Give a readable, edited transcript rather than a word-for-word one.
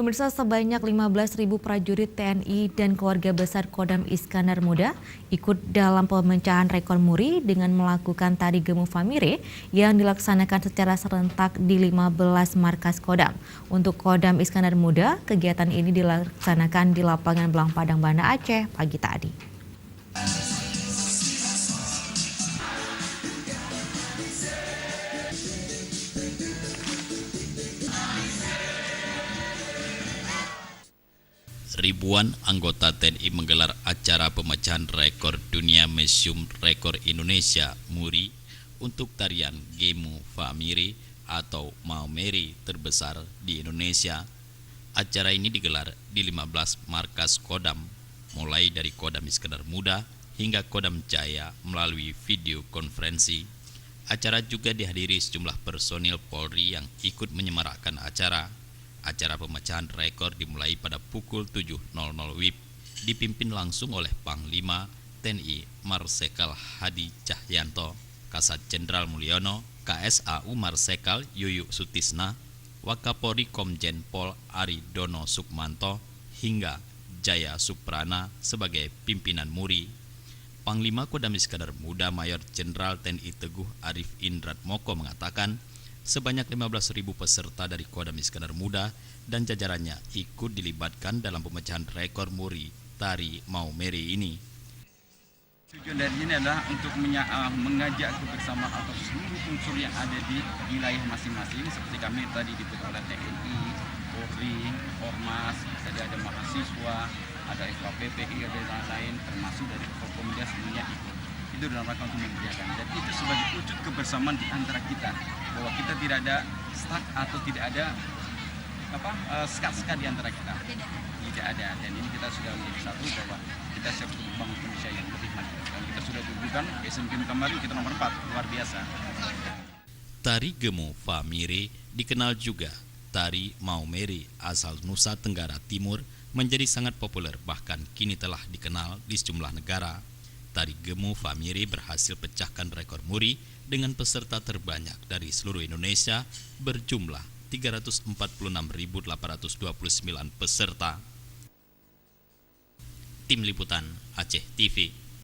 Pemirsa, sebanyak 15.000 prajurit TNI dan keluarga besar Kodam Iskandar Muda ikut dalam pemecahan rekor muri dengan melakukan tari gemu famire yang dilaksanakan secara serentak di 15 markas Kodam. Untuk Kodam Iskandar Muda, kegiatan ini dilaksanakan di lapangan Belang Padang, Banda Aceh pagi tadi. Ribuan anggota TNI menggelar acara pemecahan rekor dunia Museum Rekor Indonesia MURI untuk tarian Gemu Famire atau Maumere terbesar di Indonesia. Acara ini digelar di 15 markas Kodam, mulai dari Kodam Iskandar Muda hingga Kodam Jaya melalui video konferensi. Acara juga dihadiri sejumlah personil Polri yang ikut menyemarakkan acara. Acara pemecahan rekor dimulai pada pukul 7.00 WIB, dipimpin langsung oleh Panglima TNI Marsikal Hadi Cahyanto, Kasat Jenderal Mulyono, KSAU Marsikal Yuyuk Sutisna, Wakapolri Komjen Pol Aridono Sukmanto, hingga Jaya Suprana sebagai pimpinan MURI. Panglima Kodam Iskandar Muda Mayor Jenderal TNI Teguh Arif Indratmoko mengatakan, sebanyak 15.000 peserta dari Kodam Iskandar Muda dan jajarannya ikut dilibatkan dalam pemecahan rekor MURI tari Maumere ini. Tujuan dari ini adalah untuk mengajak kebersamaan atau seluruh unsur yang ada di wilayah masing-masing, seperti kami tadi dibentuk oleh TNI, Polri, Ormas, tadi ada mahasiswa, ada FKPP, ada lain-lain, termasuk dari Forkominda semuanya ikut. Itu dalam rangka untuk memeriahkan. Dan itu sebagai wujud kebersamaan di antara kita, bahwa kita tidak ada stuck atau tidak ada sekat-sekat di antara kita. Tidak ada. Dan ini kita sudah menjadi satu bahwa kita siap untuk membangun Indonesia yang lebih maju. Dan kita sudah tunjukkan Asian Games kemarin kita nomor 4, luar biasa. Tari Gemu Famire dikenal juga tari Maumere asal Nusa Tenggara Timur menjadi sangat populer, bahkan kini telah dikenal di sejumlah negara. Tari Gemu Famire berhasil pecahkan rekor MURI dengan peserta terbanyak dari seluruh Indonesia berjumlah 346.829 peserta. Tim Liputan Aceh TV.